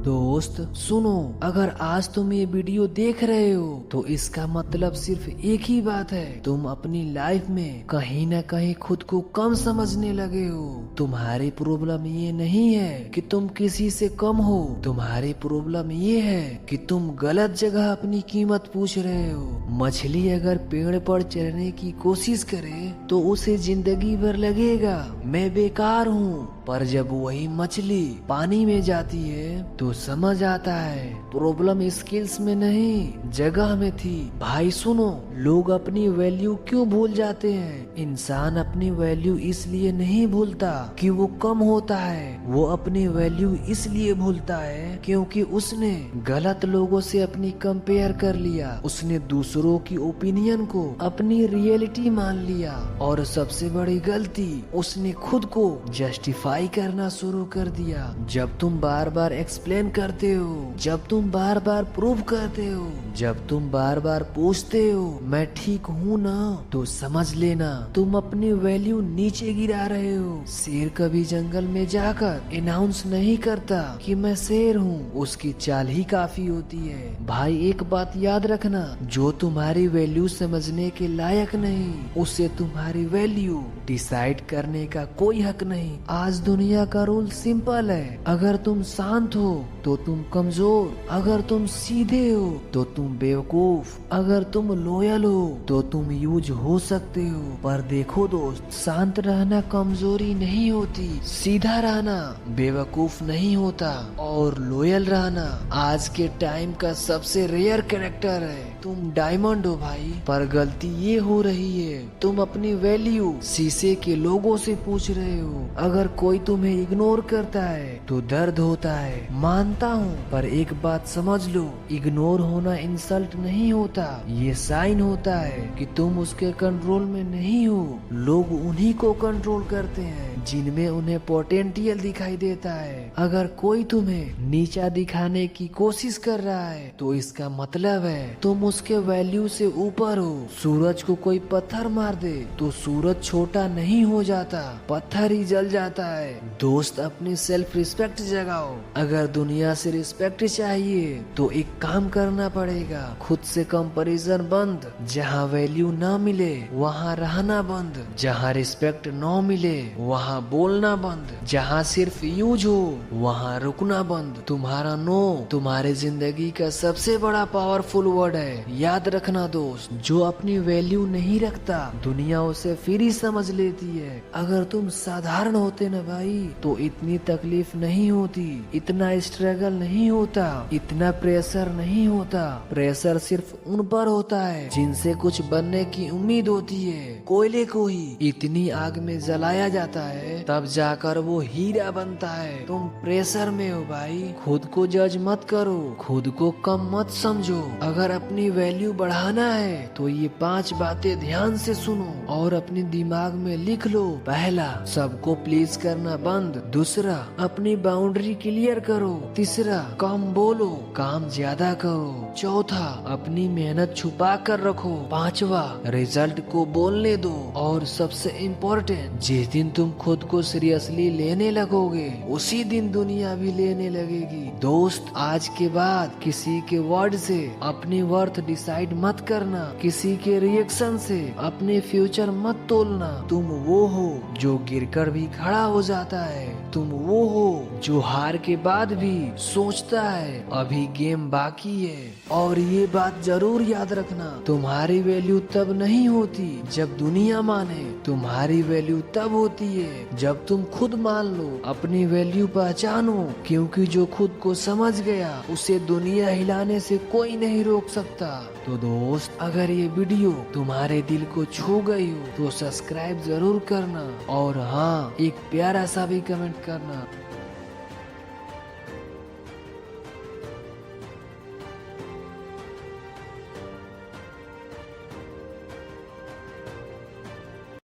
दोस्त सुनो, अगर आज तुम ये वीडियो देख रहे हो तो इसका मतलब सिर्फ एक ही बात है, तुम अपनी लाइफ में कहीं ना कहीं खुद को कम समझने लगे हो। तुम्हारी प्रॉब्लम ये नहीं है कि तुम किसी से कम हो, तुम्हारी प्रॉब्लम ये है कि तुम गलत जगह अपनी कीमत पूछ रहे हो। मछली अगर पेड़ पर चढ़ने की कोशिश करे तो उसे जिंदगी भर लगेगा मैं बेकार हूँ, पर जब वही मछली पानी में जाती है तो समझ आता है प्रॉब्लम स्किल्स में नहीं जगह में थी। भाई सुनो, लोग अपनी वैल्यू क्यों भूल जाते हैं? इंसान अपनी वैल्यू इसलिए नहीं भूलता कि वो कम होता है, वो अपनी वैल्यू इसलिए भूलता है क्योंकि उसने गलत लोगों से अपनी कंपेयर कर लिया, उसने दूसरों की ओपिनियन को अपनी रियलिटी मान लिया, और सबसे बड़ी गलती उसने खुद को जस्टिफाई करना शुरू कर दिया। जब तुम बार बार एक्सप्लेन करते हो, जब तुम बार बार प्रूव करते हो, जब तुम बार बार पूछते हो मैं ठीक हूँ ना, तो समझ लेना तुम अपनी वैल्यू नीचे गिरा रहे हो। शेर कभी जंगल में जाकर अनाउंस नहीं करता कि मैं शेर हूँ, उसकी चाल ही काफी होती है। भाई एक बात याद रखना, जो तुम्हारी वैल्यू समझने के लायक नहीं उसे तुम्हारी वैल्यू डिसाइड करने का कोई हक नहीं। आज दुनिया का रूल सिंपल है, अगर तुम शांत हो तो तुम कमजोर, अगर तुम सीधे हो तो तुम बेवकूफ, अगर तुम लॉयल हो तो तुम यूज हो सकते हो। पर देखो दोस्त, शांत रहना कमजोरी नहीं होती, सीधा रहना बेवकूफ नहीं होता, और लॉयल रहना आज के टाइम का सबसे रेयर कैरेक्टर है। तुम डायमंड हो भाई, पर गलती ये हो रही है तुम अपनी वैल्यू शीशे के लोगों से पूछ रहे हो। अगर कोई तुम्हें इग्नोर करता है तो दर्द होता है, मानता हूँ, पर एक बात समझ लो, इग्नोर होना इंसल्ट नहीं होता, ये साइन होता है कि तुम उसके कंट्रोल में नहीं हो। लोग उन्हीं को कंट्रोल करते हैं जिनमें उन्हें पोटेंशियल दिखाई देता है। अगर कोई तुम्हें नीचा दिखाने की कोशिश कर रहा है तो इसका मतलब है तुम उसके वैल्यू से ऊपर हो। सूरज को कोई पत्थर मार दे तो सूरज छोटा नहीं हो जाता, पत्थर ही जल जाता है। दोस्त अपनी सेल्फ रिस्पेक्ट जगाओ। अगर दुनिया से रिस्पेक्ट चाहिए तो एक काम करना पड़ेगा, खुद से कंपैरिजन बंद, जहाँ वैल्यू ना मिले वहाँ रहना बंद, जहाँ रिस्पेक्ट न मिले वहाँ बोलना बंद, जहाँ सिर्फ यूज हो वहाँ रुकना बंद। तुम्हारा नो तुम्हारे जिंदगी का सबसे बड़ा पावरफुल वर्ड है। याद रखना दोस्त, जो अपनी वैल्यू नहीं रखता दुनिया उसे फ्री समझ लेती है। अगर तुम साधारण होते ना भाई तो इतनी तकलीफ नहीं होती, इतना स्ट्रगल नहीं होता, इतना प्रेशर नहीं होता। प्रेशर सिर्फ उन पर होता है जिनसे कुछ बनने की उम्मीद होती है। कोयले को ही इतनी आग में जलाया जाता है तब जाकर वो हीरा बनता है। तुम प्रेशर में हो भाई, खुद को जज मत करो, खुद को कम मत समझो। अगर अपनी वैल्यू बढ़ाना है तो ये 5 बातें ध्यान से सुनो और अपने दिमाग में लिख लो। पहला, सबको प्लीज करना बंद। दूसरा, अपनी बाउंड्री क्लियर करो। तीसरा, कम बोलो, काम ज्यादा करो। चौथा, अपनी मेहनत छुपा कर रखो। पांचवा, रिजल्ट को बोलने दो। और सबसे इम्पोर्टेंट, जिस दिन तुम खुद को सीरियसली लेने लगोगे उसी दिन दुनिया भी लेने लगेगी। दोस्त, आज के बाद किसी के वर्ड से अपनी वर्थ डिसाइड मत करना, किसी के रिएक्शन से अपने फ्यूचर मत तोलना। तुम वो हो जो गिरकर भी खड़ा हो जाता है, तुम वो हो जो हार के बाद भी सोचता है अभी गेम बाकी है। और ये बात जरूर याद रखना, तुम्हारी वैल्यू तब नहीं होती जब दुनिया माने, तुम्हारी वैल्यू तब होती है जब तुम खुद मान लो। अपनी वैल्यू पहचानो, क्योंकि जो खुद को समझ गया उसे दुनिया हिलाने से कोई नहीं रोक सकता। तो दोस्त, अगर ये वीडियो तुम्हारे दिल को छू गई हो तो सब्सक्राइब जरूर करना, और हाँ, एक प्यारा सा भी कमेंट करना।